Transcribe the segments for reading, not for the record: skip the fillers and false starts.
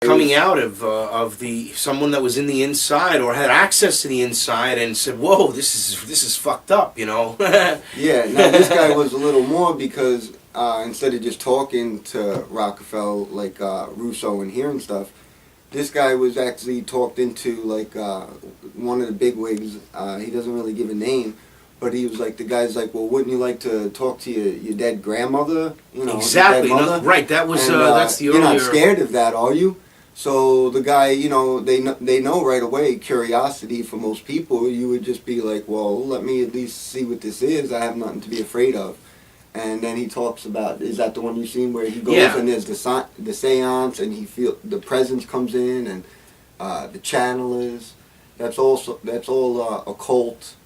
coming out of the someone that was in the inside or had access to the inside and said, "Whoa, this is fucked up," you know. Yeah. Now this guy was a little more because instead of just talking to Rockefeller like Russo and hearing stuff, this guy was actually talked into like one of the big wigs. He doesn't really give a name. But he was like, the guy's like, well, wouldn't you like to talk to your dead grandmother? You know, exactly. Dead mother? No, right. That was and, that's the earlier. You're not scared of that, are you? So the guy, you know, they know right away. Curiosity for most people, you would just be like, well, let me at least see what this is. I have nothing to be afraid of. And then he talks about, is that the one you've seen where he goes and there's the seance and he feel the presence comes in and the channelers. That's all occult.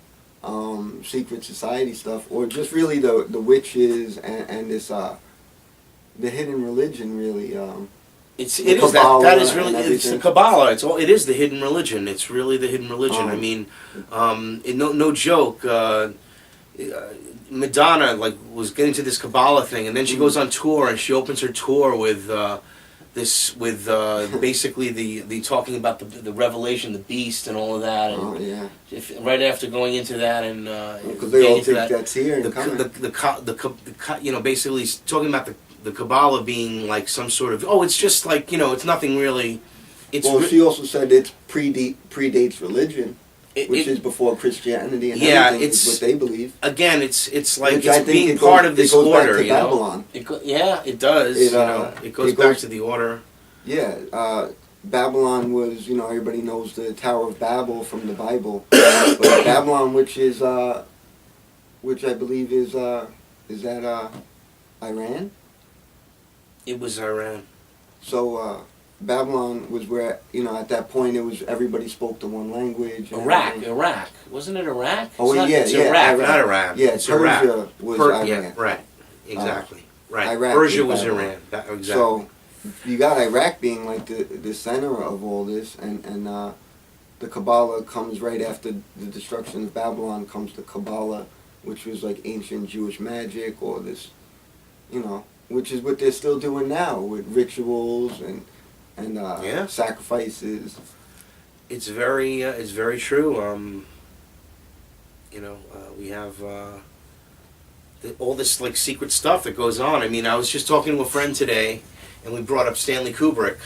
Secret society stuff, or just really the witches and this the hidden religion really. It's the Kabbalah. It is the hidden religion. It's really the hidden religion. I mean, no joke. Madonna like was getting to this Kabbalah thing, and then she goes on tour and she opens her tour with. Basically the talking about the revelation, the beast, and all of that. And right after going into that, and because they all think that's here. Basically talking about the Kabbalah being like some sort of it's just like it's nothing really. She also said it predates religion. Which is before Christianity and everything is what they believe. Again, it's like it's being part of this order, you know. Babylon. It does. It goes back to the order. Yeah, Babylon was, everybody knows the Tower of Babel from the Bible, but Babylon, which I believe is that Iran? It was Iran. So. Babylon was where, at that point it was everybody spoke the one language. Iraq. Wasn't it Iraq? It's Iraq, not Iran. Yeah, it's Persia Iraq. Was Iran. Yeah, right. Exactly. Right. Iraq Persia was Iran. Exactly. So, you got Iraq being like the center of all this, and the Kabbalah comes right after the destruction of Babylon comes the Kabbalah, which was like ancient Jewish magic, or this, which is what they're still doing now with rituals and sacrifices. It's very true. We have all this like secret stuff that goes on. I mean, I was just talking to a friend today, and we brought up Stanley Kubrick.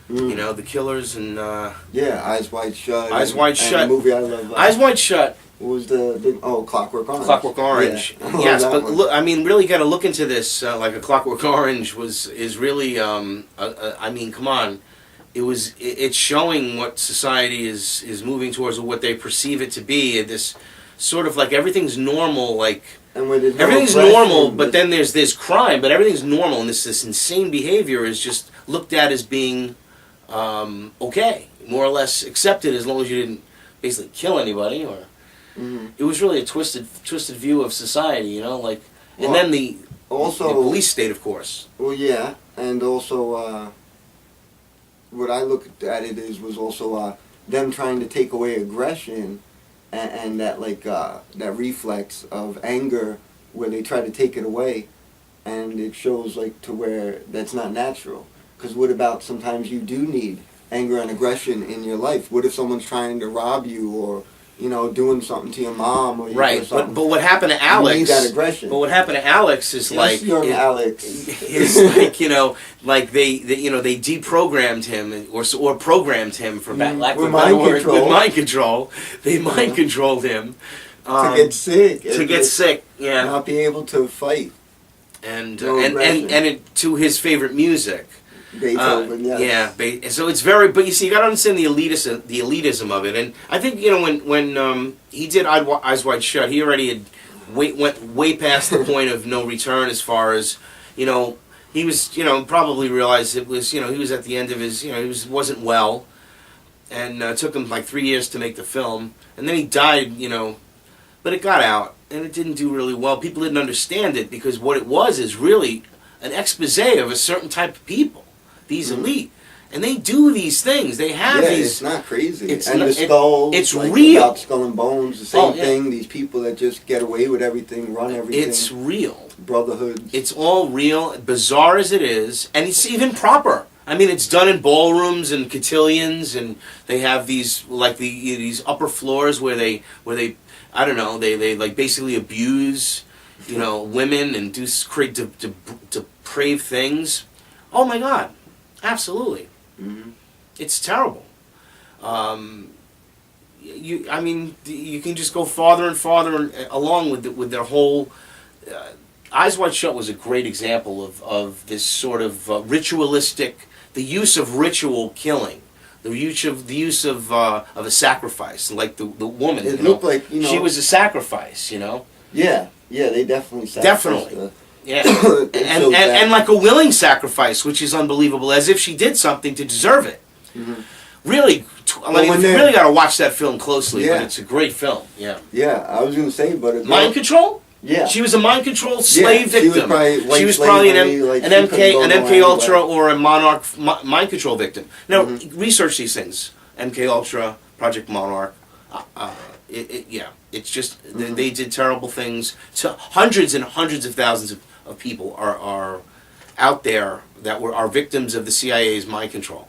The Killers and Eyes Wide Shut. Eyes Wide Shut. The movie I love. Eyes Wide Shut. What was the big? Clockwork Orange. Clockwork Orange. Yeah. Yes, but look, I mean, really got to look into this. Like a Clockwork Orange is really. I mean, come on, it's showing what society is moving towards, or what they perceive it to be. This sort of like everything's normal, like everything's normal, but then there's this crime, but everything's normal, and this insane behavior is just looked at as being okay, more or less accepted, as long as you didn't basically kill anybody or. It was really a twisted view of society, and then the police state, of course. Well, yeah, and also what I look at it was also them trying to take away aggression and that that reflex of anger where they try to take it away, and it shows to where that's not natural. Because what about sometimes you do need anger and aggression in your life? What if someone's trying to rob you or doing something to your mom or right? But what happened to Alex? You need that aggression. But what happened to Alex is Alex. It's they deprogrammed him or programmed him for lack of a better word with mind control. They mind controlled him to get sick. Yeah. Not be able to fight. And to his favorite music. Beethoven, yes. Yeah, so it's very, but you see, you got to understand the elitism of it, and I think when he did Eyes Wide Shut, he already had went way past the point of no return as far as he was probably realized it was he was at the end of his he wasn't well, and it took him like 3 years to make the film, and then he died but it got out and it didn't do really well. People didn't understand it because what it was is really an expose of a certain type of people. These elite, and they do these things. They have these. It's not crazy. The skulls. It's real. About Skull and Bones, the same thing. These people that just get away with everything, run everything. It's real. Brotherhoods. It's all real, bizarre as it is, and it's even proper. I mean, it's done in ballrooms and cotillions, and they have these like these upper floors where they I don't know, they like basically abuse, women and do create depraved things. Oh my God, absolutely, it's terrible. You can just go farther and farther along with their whole. Eyes Wide Shut was a great example of this sort of ritualistic, the use of ritual killing, the use of a sacrifice, like the woman. It looked like she was a sacrifice, Yeah, they definitely sacrificed her. Yeah, and like a willing sacrifice, which is unbelievable, as if she did something to deserve it. Mm-hmm. Really, you really got to watch that film closely. But it's a great film. Yeah. Yeah, I was gonna say, but mind control. Yeah, she was a mind control slave victim. She was probably an MK Ultra or a Monarch mind control victim. Now, research these things. MK Ultra, Project Monarch. It's just they did terrible things. So hundreds and hundreds of thousands of people are out there that are victims of the CIA's mind control.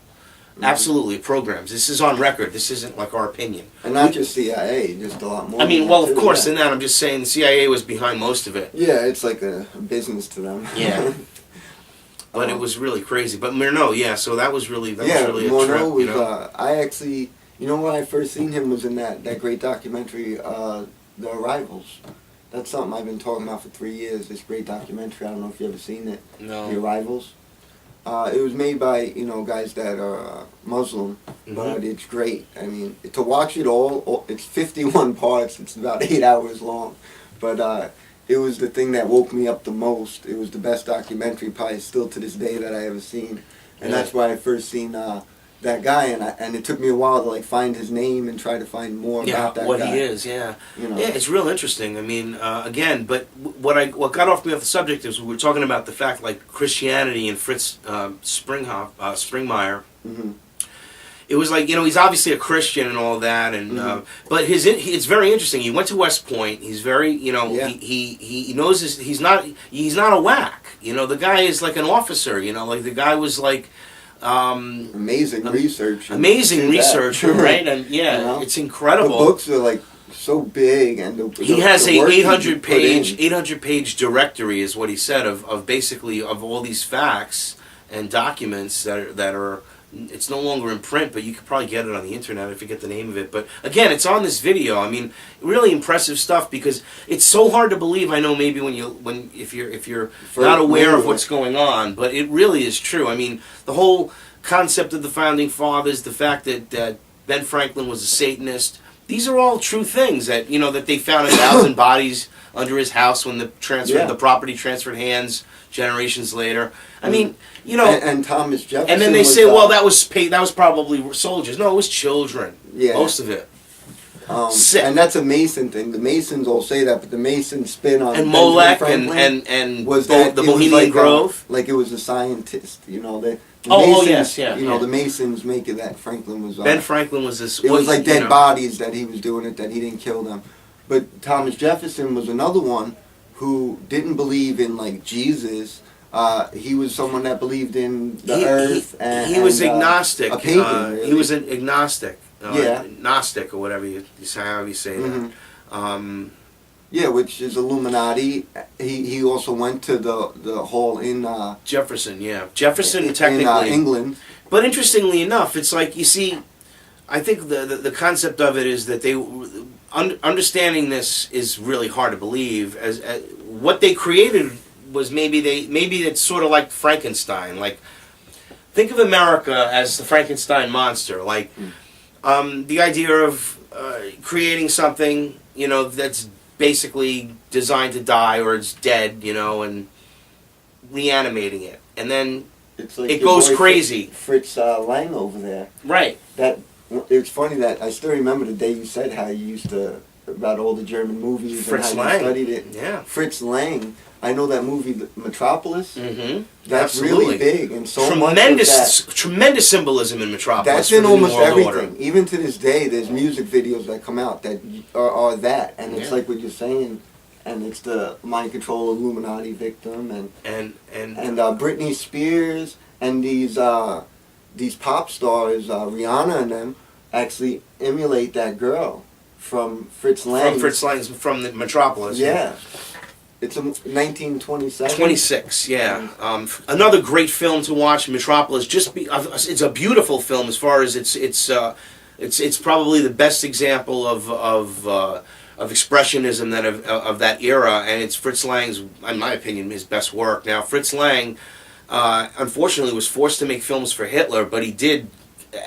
Absolutely, programs. This is on record. This isn't like our opinion. And not just CIA, just a lot more. I mean, well, of course, in that, I'm just saying the CIA was behind most of it. Yeah, it's like a business to them. Yeah. But it was really crazy. But Murnau, so that was really a trip. Murnau was, I actually, when I first seen him was in that great documentary, The Arrivals. That's something I've been talking about for 3 years, this great documentary. I don't know if you've ever seen it. No. The Arrivals. It was made by, guys that are Muslim, but it's great. I mean, to watch it all, it's 51 parts, it's about 8 hours long, but it was the thing that woke me up the most. It was the best documentary, probably still to this day, that I ever seen, and that's why I first seen that guy, and it took me a while to find his name and try to find more about that guy. What he is, Yeah, it's real interesting. I mean, again, but what got off me off the subject is we were talking about the fact like Christianity and Fritz Springmeier. Mm-hmm. It was like he's obviously a Christian and all that, and but it's very interesting. He went to West Point. He's very he knows he's not a whack. The guy is like an officer. Like the guy was like. Amazing research. Amazing researcher, right? And it's incredible. The books are so big, and he has a 800-page directory, is what he said of basically of all these facts and documents that are. It's no longer in print, but you could probably get it on the internet. I forget the name of it, but again, it's on this video. I mean, really impressive stuff because it's so hard to believe. I know maybe if you're not aware of what's going on, but it really is true. I mean, the whole concept of the founding fathers, the fact that Ben Franklin was a Satanist. These are all true things that that they found 1,000 bodies under his house when the property transferred hands generations later. I mean, and Thomas Jefferson. And then they say, well, that was probably soldiers. No, it was children. Yeah, most of it. And that's a Mason thing. The Masons all say that, but the Masons spin on and Molech and was the Bohemian Grove. Like it was a scientist, The Masons, the Masons make it that Franklin was. Ben Franklin was this. It was like dead bodies that he was doing it, that he didn't kill them. But Thomas Jefferson was another one who didn't believe in Jesus. He was someone that believed in the earth, and he was agnostic. A pagan, really. He was an agnostic, Gnostic or whatever you say that. Which is Illuminati. He also went to the hall in Jefferson. Jefferson technically in England. But interestingly enough, it's like you see. I think the concept of it is that they understanding this is really hard to believe. As what they created was maybe it's sort of like Frankenstein. Like think of America as the Frankenstein monster. Like the idea of creating something that's basically designed to die or it's dead, and reanimating it, and then it's like it goes crazy. Fritz Lang over there. Right. It's funny that I still remember the day you said how you used to about all the German movies Fritz and how Lang. you studied it. Yeah. Fritz Lang. I know that movie Metropolis. Mm-hmm. That's Absolutely. really big and so tremendous symbolism in Metropolis. That's in almost everything. Even to this day, there's music videos that come out that are that, and it's like what you're saying, and it's the mind control Illuminati victim, and Britney Spears and these these pop stars, Rihanna and them, actually emulate that girl from Fritz Lang. From Fritz Lang's, from the Metropolis. Yeah. It's a 1927. 26, yeah. Another great film to watch, Metropolis. It's a beautiful film as far as it's probably the best example of expressionism of that era, and it's Fritz Lang's, in my opinion, his best work. Now, Fritz Lang, unfortunately, was forced to make films for Hitler, but he did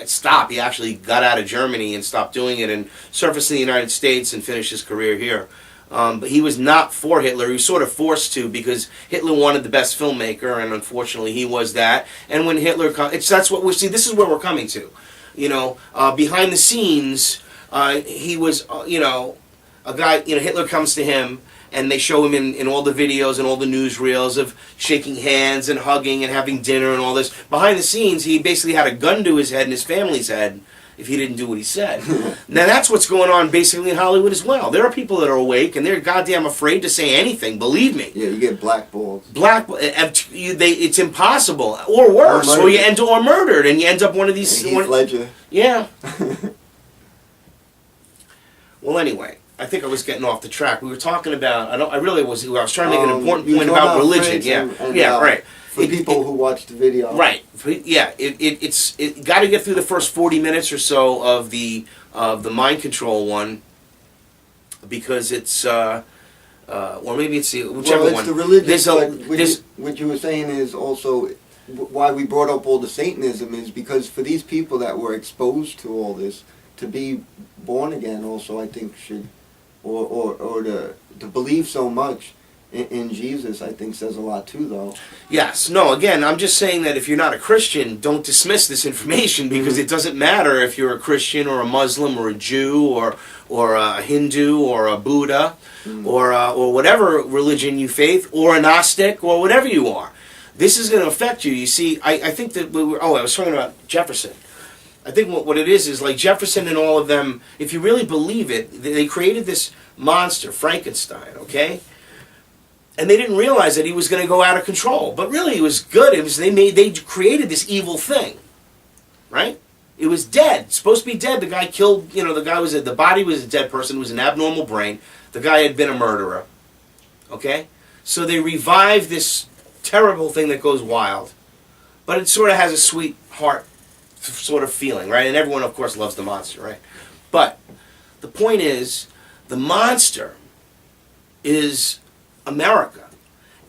stop. He actually got out of Germany and stopped doing it and surfaced in the United States and finished his career here. But he was not for Hitler. He was sort of forced to because Hitler wanted the best filmmaker, and unfortunately he was that. And when Hitler that's what we see. This is where we're coming to. Behind the scenes, he was, a guy, Hitler comes to him, and they show him in all the videos and all the newsreels of shaking hands and hugging and having dinner and all this. Behind the scenes, he basically had a gun to his head and his family's head if he didn't do what he said. Now that's what's going on basically in Hollywood as well. There are people that are awake and they're goddamn afraid to say anything, believe me. Yeah, you get blackballed. It's impossible. Or worse, or murdered, and you end up one of these... Heath Ledger. Yeah. Well, anyway, I think I was getting off the track. We were talking about... I was trying to make an important point about religion. Yeah, right. For people who watch the video. Right. Yeah. It got to get through the first 40 minutes or so of the mind control one, because it's or maybe it's whichever one. Well, it's the religion. What you were saying is also why we brought up all the Satanism is because for these people that were exposed to all this, to be born again also, I think should, or to believe so much in Jesus, I think says a lot too, though. Yes. No, again, I'm just saying that if you're not a Christian, don't dismiss this information, because it doesn't matter if you're a Christian or a Muslim or a Jew or a Hindu or a Buddha or whatever religion you faith, or a Gnostic or whatever you are. This is going to affect you. You see, I think that I was talking about Jefferson. I think what it is like Jefferson and all of them, if you really believe it, they created this monster, Frankenstein, okay? And they didn't realize that he was going to go out of control. But really, it was good. They created this evil thing, right? It was dead. Supposed to be dead. The guy killed. The body was a dead person. It was an abnormal brain. The guy had been a murderer. Okay, so they revived this terrible thing that goes wild, but it sort of has a sweet heart sort of feeling, right? And everyone, of course, loves the monster, right? But the point is, the monster is America,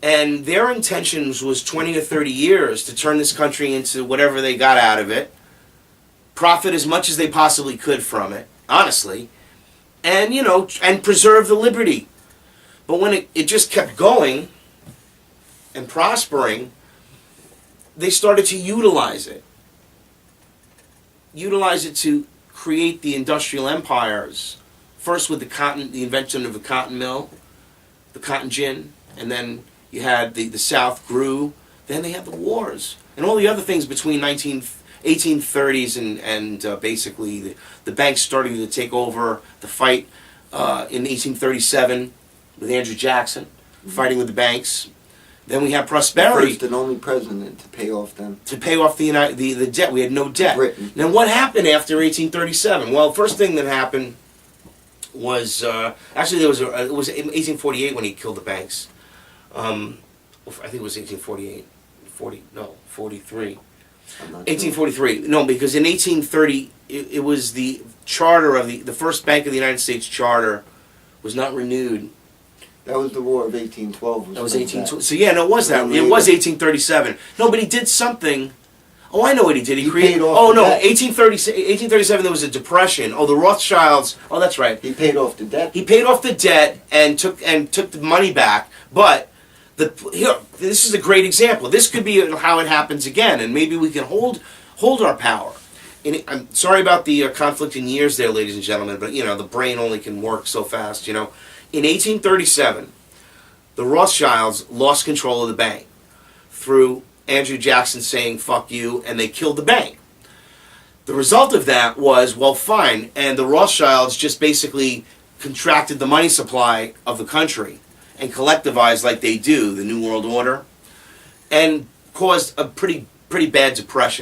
and their intentions was 20 to 30 years to turn this country into whatever they got out of it, profit as much as they possibly could from it, honestly, and and preserve the liberty. But when it just kept going and prospering, they started to utilize it to create the industrial empires, first with the invention of the cotton mill, the cotton gin, and then you had the South grew. Then they had the wars and all the other things between 1830s and basically the banks starting to take over the fight in 1837 with Andrew Jackson fighting with the banks. Then we had prosperity. The first and only president to pay off them. To pay off the debt. We had no debt. Britain. Now what happened after 1837? Well, first thing that happened was actually it was 1848 when he killed the banks. I think it was 1848, 43. 1843. No, because in 1830 it was the charter of the first Bank of the United States charter was not renewed. That was the War of 1812. That was 1812. So yeah, no, it was that. It was 1837. No, but he did something. Oh, I know what he did. He created. Oh no, 1837. There was a depression. Oh, the Rothschilds. Oh, that's right. He paid off the debt. He paid off the debt and took the money back. But this is a great example. This could be how it happens again, and maybe we can hold our power. And I'm sorry about the conflict in years there, ladies and gentlemen, but the brain only can work so fast. In 1837, the Rothschilds lost control of the bank through Andrew Jackson saying, fuck you, and they killed the bank. The result of that was, well, fine, and the Rothschilds just basically contracted the money supply of the country and collectivized like they do, the New World Order, and caused a pretty bad depression.